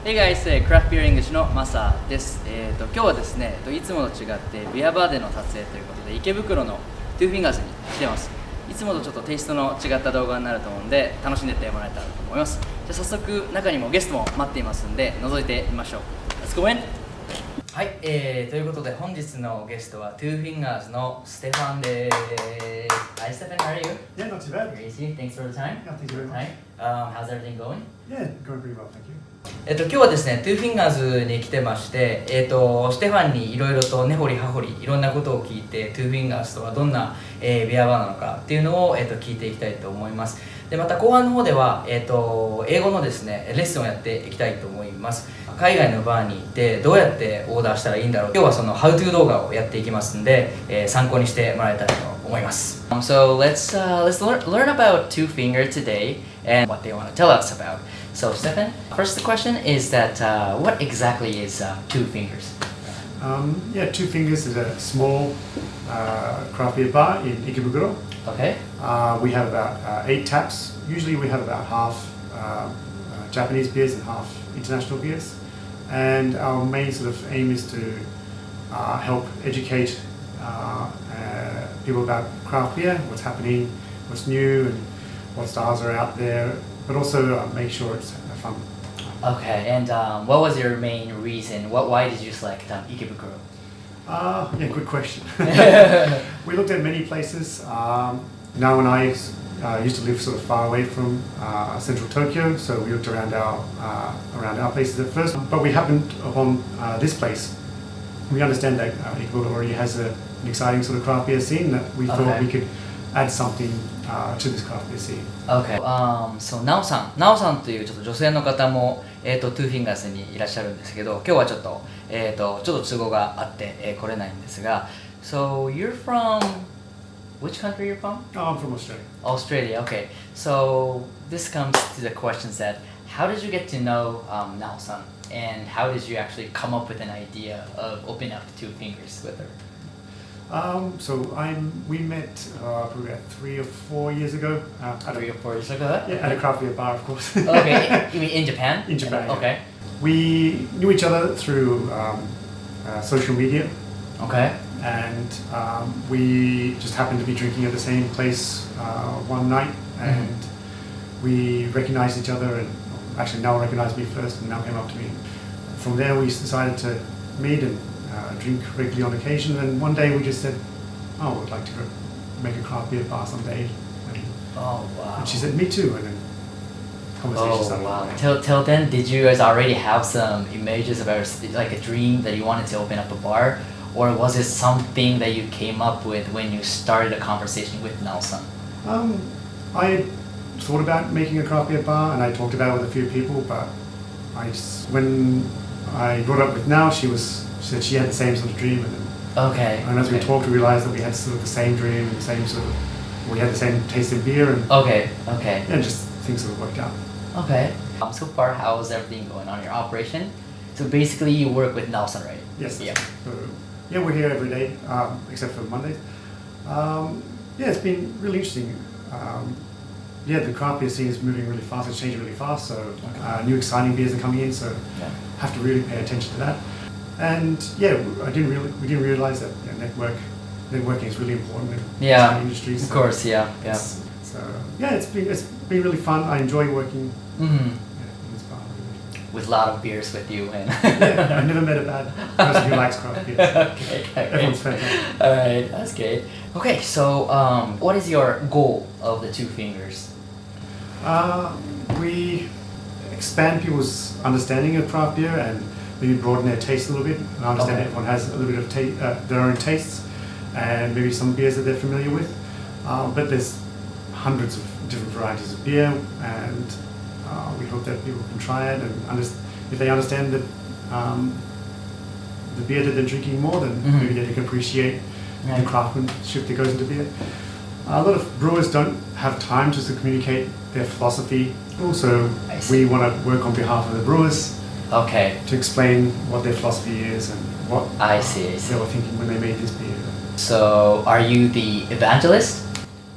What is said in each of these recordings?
Hey guys, クラフトビアリングのマサです。今日はですね、いつもと違ってビアバーでの撮影ということで池袋のトゥーフィンガーズに来てます。いつもとちょっとテイストの違った動画になると思うんで楽しんでってもらえたらと思います。じゃあ早速中にもゲストも待っていますんで覗いてみましょう。Let's go in! はい、ということで本日のゲストはトゥーフィンガーズのステファンです。Hi Stefan, how are you? Yeah, not too bad. Easy. Thanks for the time. Yeah, thank you very much. How's everything going? Yeah, going pretty well, thank you. 今日はですね、トゥーフィンガーズに来てまして、ステファンにいろいろと根掘り葉掘りいろんなことを聞いて、トゥーフィンガーズとはどんな、ビアバーなのかっていうのを、聞いていきたいと思います。でまた後半の方では、英語のですねレッスンをやっていきたいと思います。海外のバーに行ってどうやってオーダーしたらいいんだろう。今日はその How to 動画をやっていきますんで、参考にしてもらえたらと思います。So let's learn about Two Finger today and what they want to tell us about. So Stefan, first question is that what exactly is Two Fingers? Yeah, Two Fingers is a small craft beer bar in Ikebukuro. Okay. We have about 8 taps. Usually we have about half Japanese beers and half international beers. And our main sort of aim is to help educate people about craft beer, what's happening, what's new, and what styles are out there, but also make sure it's fun. Okay, and what was your main reason? Why did you select Ikebukuro? Yeah, good question. We looked at many places. Now and I used to live sort of far away from central Tokyo, so we looked around our places at first. But we happened upon this place. We understand that Ikebukuro already has an exciting sort of craft beer scene that we thought we could add something to this craft beer scene. Okay. So なおさんというちょっと女性の方もトゥーフィンガーズにいらっしゃるんですけど、今日はちょっと都合があって、来れないんですが、So you're from which country you're from? Oh, I'm from Australia. Australia. Okay. So this comes to the questions that how did you get to know Nao-san, and how did you actually come up with an idea of opening up Two Fingers with her? We met probably about 3 or 4 years ago. 3 or 4 years ago? Yeah, at a craft beer bar, of course. Okay, you mean in Japan? In Japan, yeah. Okay. We knew each other through social media. Okay. And we just happened to be drinking at the same place one night, and we recognized each other, and actually Nao recognized me first and Nao came up to me. From there we decided to meet and drink regularly on occasion, and one day we just said, oh, we'd like to go make a craft beer bar someday. And she said, me too, and then conversation started. Wow. Till then, did you guys already have some images about like a dream that you wanted to open up a bar? Or was it something that you came up with when you started a conversation with Nao-san? I had thought about making a craft beer bar, and I talked about it with a few people, but when I brought up with Nao, she said she had the same sort of dream, and as we talked, we realized that we had sort of the same dream, and we had the same taste in beer, and and just things sort of worked out. Okay. So far, how is everything going on your operation? So basically, you work with Nao-san, right? Yes. Yeah. Yeah, we're here every day, except for Mondays. Yeah, it's been really interesting. Yeah, the craft beer scene is moving really fast, it's changing really fast, so new exciting beers are coming in, so have to really pay attention to that. And yeah, we didn't realize that networking is really important in the industry. Of course, yeah. So yeah, it's been really fun. I enjoy working. With a lot of beers with you, and yeah, I've never met a bad person who likes craft beers. Okay. Everyone's fantastic. All right, that's great. Okay, so what is your goal of the Two Fingers? We expand people's understanding of craft beer and maybe broaden their taste a little bit. And I understand everyone has a little bit of their own tastes and maybe some beers that they're familiar with. But there's hundreds of different varieties of beer, and we hope that people can try it, and if they understand the beer that they're drinking more, then maybe they can appreciate the craftsmanship that goes into beer. A lot of brewers don't have time to communicate their philosophy. Also, we want to work on behalf of the brewers to explain what their philosophy is and what I see. they were thinking when they made this beer. So, are you the evangelist?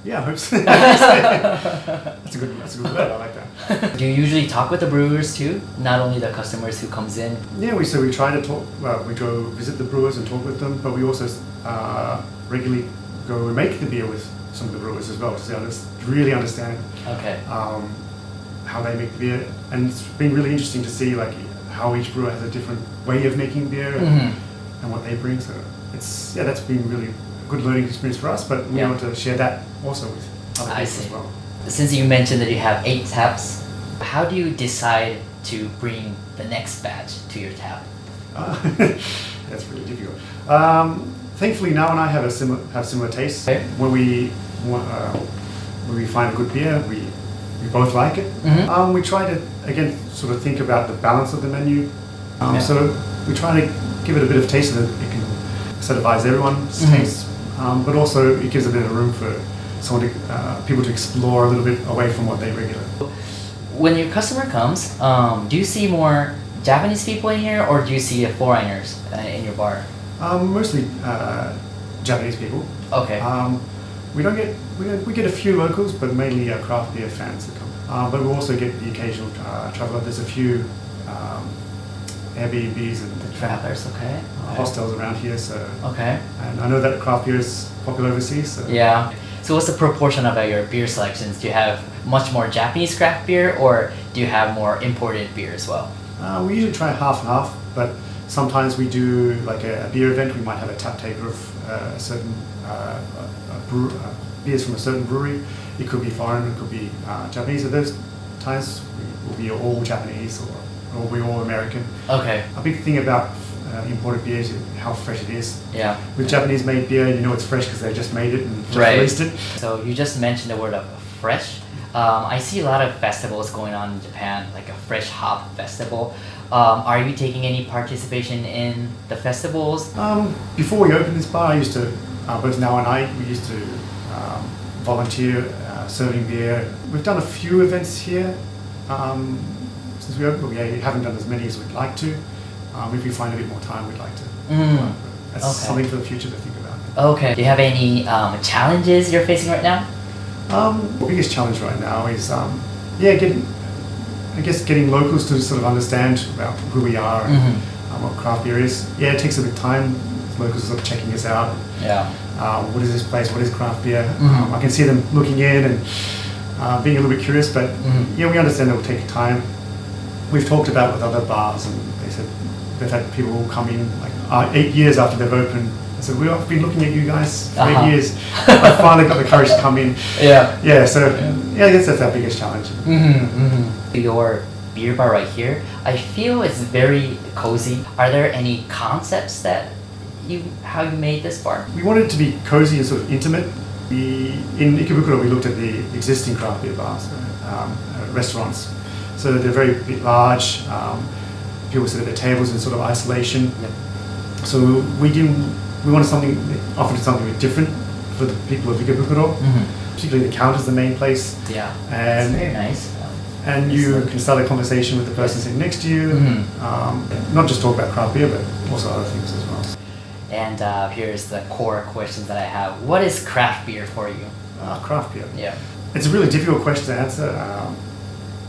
Yeah, I hope so. That's a good word. I like that. Do you usually talk with the brewers too, not only the customers who comes in? Yeah, we try to talk. Well, we go visit the brewers and talk with them, but we also regularly go and make the beer with some of the brewers as well to really understand Okay. How they make the beer. And it's been really interesting to see like how each brewer has a different way of making beer and what they bring. So that's been really a good learning experience for us. But we want to share that also with other people as well. Since you mentioned that you have 8 taps, how do you decide to bring the next batch to your tap? That's really difficult. Thankfully, now and I have similar tastes. Okay. When we find a good beer, we both like it. We try to again sort of think about the balance of the menu. So we try to give it a bit of taste so that it can satisfy everyone's taste, but also it gives a bit of room for people to explore a little bit away from what they regularly. When your customer comes, do you see more Japanese people in here, or do you see foreigners in your bar? Mostly Japanese people. Okay. We get a few locals, but mainly craft beer fans that come. But we also get the occasional traveler. There's a few Airbnbs and Travelers, okay. hostels around here. So Okay. and I know that craft beer is popular overseas. So. Yeah. So what's the proportion of your beer selections? Do you have much more Japanese craft beer, or do you have more imported beer as well? We usually try half and half, but sometimes we do like a beer event. We might have a tap taker of a certain beers from a certain brewery. It could be foreign, it could be Japanese. At those times, we'll be all Japanese or we'll be all American. Okay. A big thing about imported beer is how fresh it is. Yeah. With Japanese-made beer, you know it's fresh because they just made it and just Right. released it. So you just mentioned the word of fresh. I see a lot of festivals going on in Japan, like a fresh hop festival. Are you taking any participation in the festivals? Before we opened this bar, I used to, both now and we used to volunteer serving beer. We've done a few events here since we opened, but we haven't done as many as we'd like to. If we find a bit more time, we'd like to. That's something for the future to think about. Okay. Do you have any challenges you're facing right now? The biggest challenge right now is, getting locals to sort of understand about who we are and what craft beer is. Yeah, it takes a bit of time. Locals are sort of checking us out. Yeah. What is this place? What is craft beer? I can see them looking in and being a little bit curious, but we understand it will take time. We've talked about it with other bars, and they said they've had people come in like 8 years after they've opened. I said, we've been looking at you guys for 8 years. I finally got the courage to come in. Yeah. Yeah, so I guess that's our biggest challenge. Your beer bar right here, I feel it's very cozy. Are there any concepts that how you made this bar? We wanted it to be cozy and sort of intimate. In Ikebukuro, we looked at the existing craft beer bars, restaurants. So they're very large. People sit at their tables in sort of isolation. Yep. So we wanted offered something a bit different for the people of Ikebukuro. Particularly the counter's the main place. Yeah. And it's very nice. And you can start a conversation with the person sitting next to you. Not just talk about craft beer, but also other things as well. And here's the core questions that I have. What is craft beer for you? Craft beer. Yeah. It's a really difficult question to answer.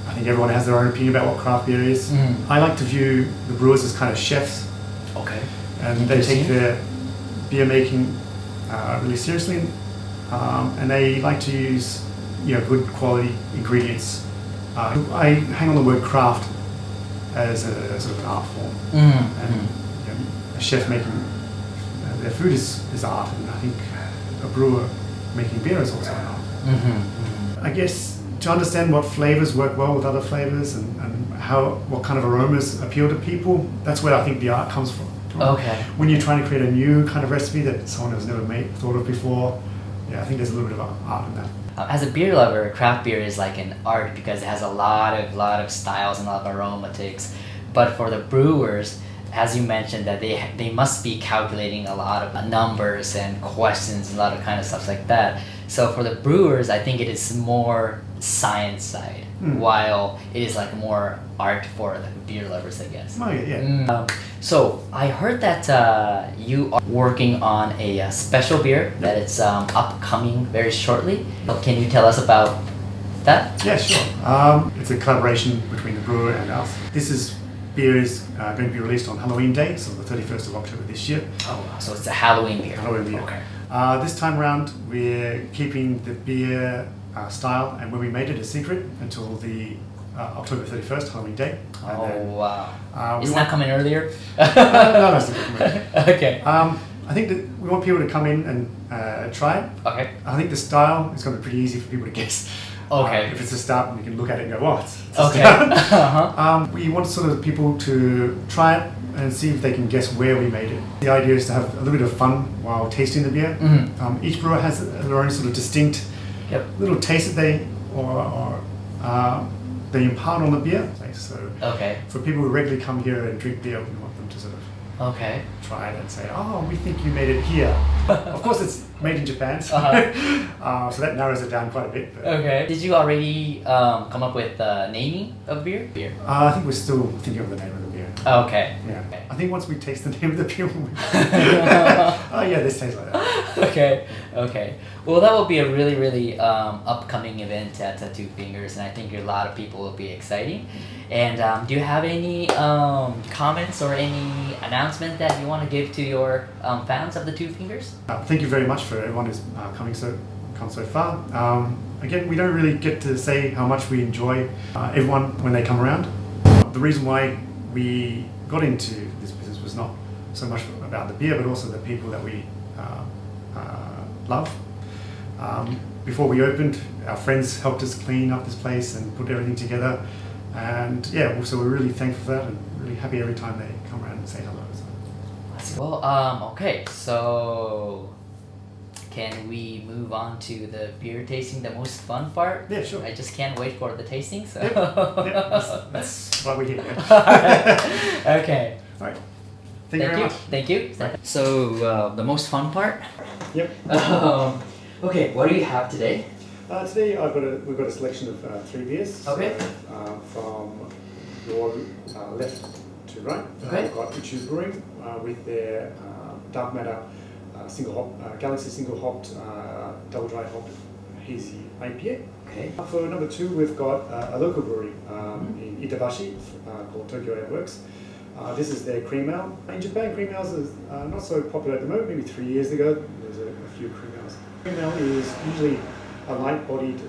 I think everyone has their own opinion about what craft beer is. I like to view the brewers as kind of chefs. Okay. And they take their beer making really seriously, and they like to use good quality ingredients. I hang on the word craft as a sort of an art form, and a chef making their food is art, and I think a brewer making beer is also an art. I guess to understand what flavors work well with other flavors and what kind of aromas appeal to people, that's where I think the art comes from. Okay. When you're trying to create a new kind of recipe that someone has never thought of before, I think there's a little bit of art in that. As a beer lover, craft beer is like an art because it has a lot of styles and a lot of aromatics. But for the brewers, as you mentioned, that they must be calculating a lot of numbers and questions, a lot of kind of stuff like that. So for the brewers, I think it is more science side, while it is like more art for the beer lovers, I guess. Oh yeah. So I heard that you are working on a special beer that it's upcoming very shortly. Can you tell us about that? Yeah, sure. It's a collaboration between the brewer and us. Beer is going to be released on Halloween Day, so the 31st of October this year. Oh, so it's a Halloween beer. Halloween beer. Okay. This time around, we're keeping the beer style and when we made it a secret until the October 31st, Halloween Day. And Wow. Isn't that coming earlier? No, that's not coming. Okay. I think that we want people to come in and try it. Okay. I think the style is going to be pretty easy for people to guess. Okay. If it's a stout, you can look at it and go, "Oh, it's a Okay. stout." We want sort of people to try it and see if they can guess where we made it. The idea is to have a little bit of fun while tasting the beer. Each brewer has their own sort of distinct little taste that they they impart on the beer. So for people who regularly come here and drink beer, we want them to sort of try it and say, "Oh, we think you made it here." Of course, it's made in Japan, so, so that narrows it down quite a bit. But, Okay. Did you already come up with the naming of beer? I think we're still thinking of the name of the beer. Okay. Yeah. I think once we taste the name of the beer, oh yeah, this tastes like that. Okay. Well, that will be a really upcoming event at Two Fingers, and I think a lot of people will be exciting. And do you have any comments or any announcement that you want to give to your fans of the Two Fingers? Thank you very much for everyone who's come so far. Again, we don't really get to say how much we enjoy everyone when they come around. The reason why we got into this business was not so much about the beer, but also the people that we love. Before we opened, our friends helped us clean up this place and put everything together. And yeah, so we're really thankful for that and really happy every time they come around and say hello. So. Well, okay, so can we move on to the beer tasting, the most fun part? Yeah, sure. I just can't wait for the tasting. So. That's why we're here. Okay. All right. Thank you very much. Thank you. So the most fun part? Yep. Okay, what do you have today? Today we've got a selection of 3 beers. Okay. From your left to right. Okay. We've got Ichu Brewing with their Dark Matter single hop, Galaxy single hopped, double dry hopped hazy IPA. Okay. For number 2, we've got a local brewery in Itabashi called Tokyo Ale Works. This is their cream ale. In Japan, cream ales is not so popular at the moment. Maybe 3 years ago, there's a few cream ales. Cream ale is usually a light-bodied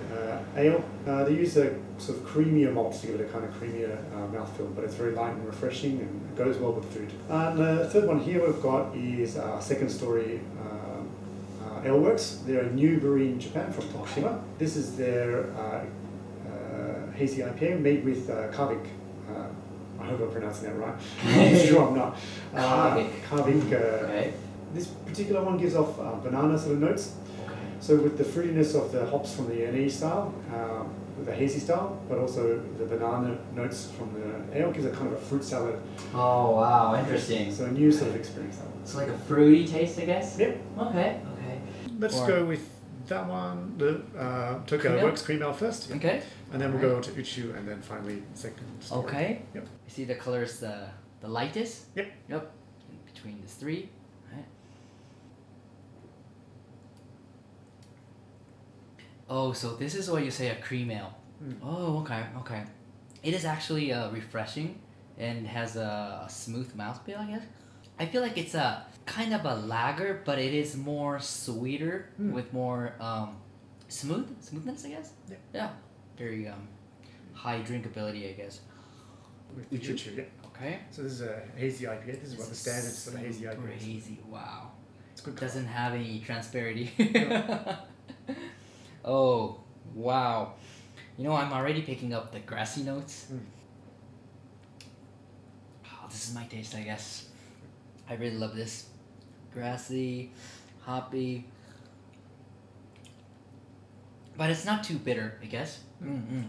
ale. They use a sort of creamier malt to give it a kind of creamier mouthfeel, but it's very light and refreshing and it goes well with food. And the third one here we've got is Second Story Ale Works. They're a new brewery in Japan from Tokushima. This is their hazy IPA made with Kavik. I hope I'm pronouncing that right. I'm sure I'm not. Kavik. Okay. This particular one gives off banana sort of notes. So with the fruitiness of the hops from the NE style, with the hazy style, but also the banana notes from the ale gives a kind of a fruit salad. Oh wow, interesting. So a new sort of experience. It's like a fruity taste, I guess? Yep. Okay. Let's go with that one, the Tokyo Ale Works cream ale first. Okay. And then we'll go on to Uchu and then finally second story. Okay. Yep. You see the colors the lightest? Yep. In between the 3. Right. Oh, so this is what you say a cream ale. Oh, okay. It is actually refreshing and has a smooth mouthfeel, I guess. I feel like it's a kind of a lager, but it is more sweeter with more smoothness, I guess. Yeah. Very high drinkability, I guess. With Uchu, yeah. Okay. So this is a hazy IPA. This is what the standard sort of hazy IPA is. Hazy, wow. It's good. Doesn't have any transparency. Oh, wow. You know, I'm already picking up the grassy notes. Oh, this is my taste, I guess. I really love this. Grassy, hoppy. But it's not too bitter, I guess.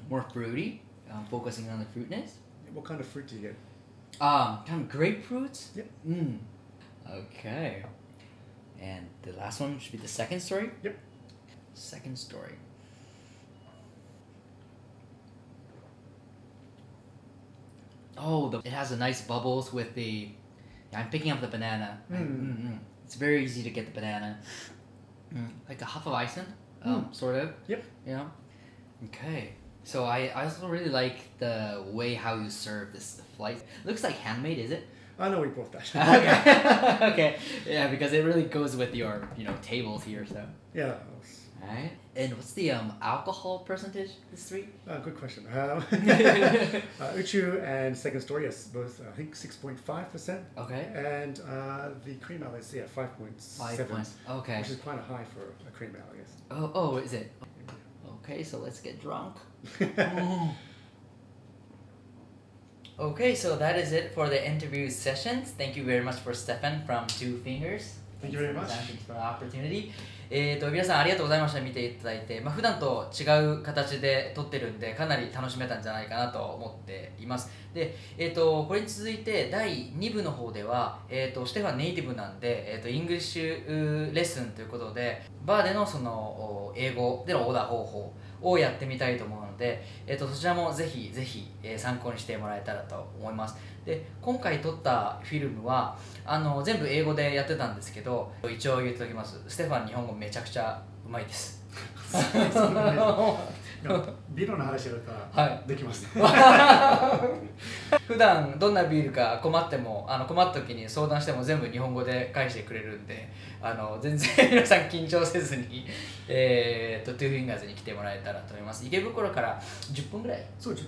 More fruity, focusing on the fruitness. What kind of fruit do you get? Kind of grapefruits. Yep. Okay. And the last one should be the second story. Yep. Second story. Oh, it has a nice bubbles with the. I'm picking up the banana. It's very easy to get the banana. Like a Hefeweizen, sort of. Yep. Yeah. Okay. So I also really like the way how you serve this flight. Looks like handmade, is it? I know we bought that. Okay. Okay. Yeah, because it really goes with your tables here. So. Yeah. Alright. And what's the alcohol percentage? This 3? Good question. Uchu and Second Story, yes, both I think 6.5%. Okay. And the cream ale is 5.7. 5 points. Okay. Which is quite a high for a cream ale, I guess. Oh, is it? Okay, so let's get drunk. Okay, so that is it for the interview sessions. Thank you very much for Stefan from Two Fingers. Thank you very much. Thank you for the opportunity. 皆さんありがとうございました。見ていただいて、普段と違う形で撮ってるんでかなり楽しめたんじゃないかなと思っています。で、これに続いて第2部の方では、ステファンネイティブなんで、イングリッシュレッスンということでバーでのその英語でのオーダー方法をやってみたいと思うので、そちらもぜひぜひ参考にしてもらえたらと思います。で、今回撮ったフィルムは全部英語でやってたんですけど、一応言っておきます。ステファン日本語めちゃくちゃうまいです。ビールの話だったらできますね。普段どんなビールか困った時に相談しても全部日本語で返してくれるんで、全然皆さん緊張せずにトゥーフィンガーズに来てもらえたらと思います。池袋から10分ぐらい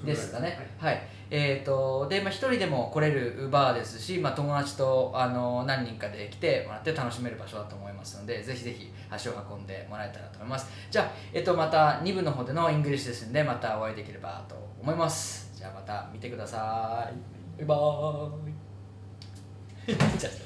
ですかね。はい。で、一人でも来れるバーですし、友達と何人かで来てもらって楽しめる場所だと思いますので、ぜひぜひ足を運んでもらえたらと思います。じゃあ、また2部の方でのイングリッシュレッスンでまたお会いできればと思います。じゃあまた見てください。バイバーイ。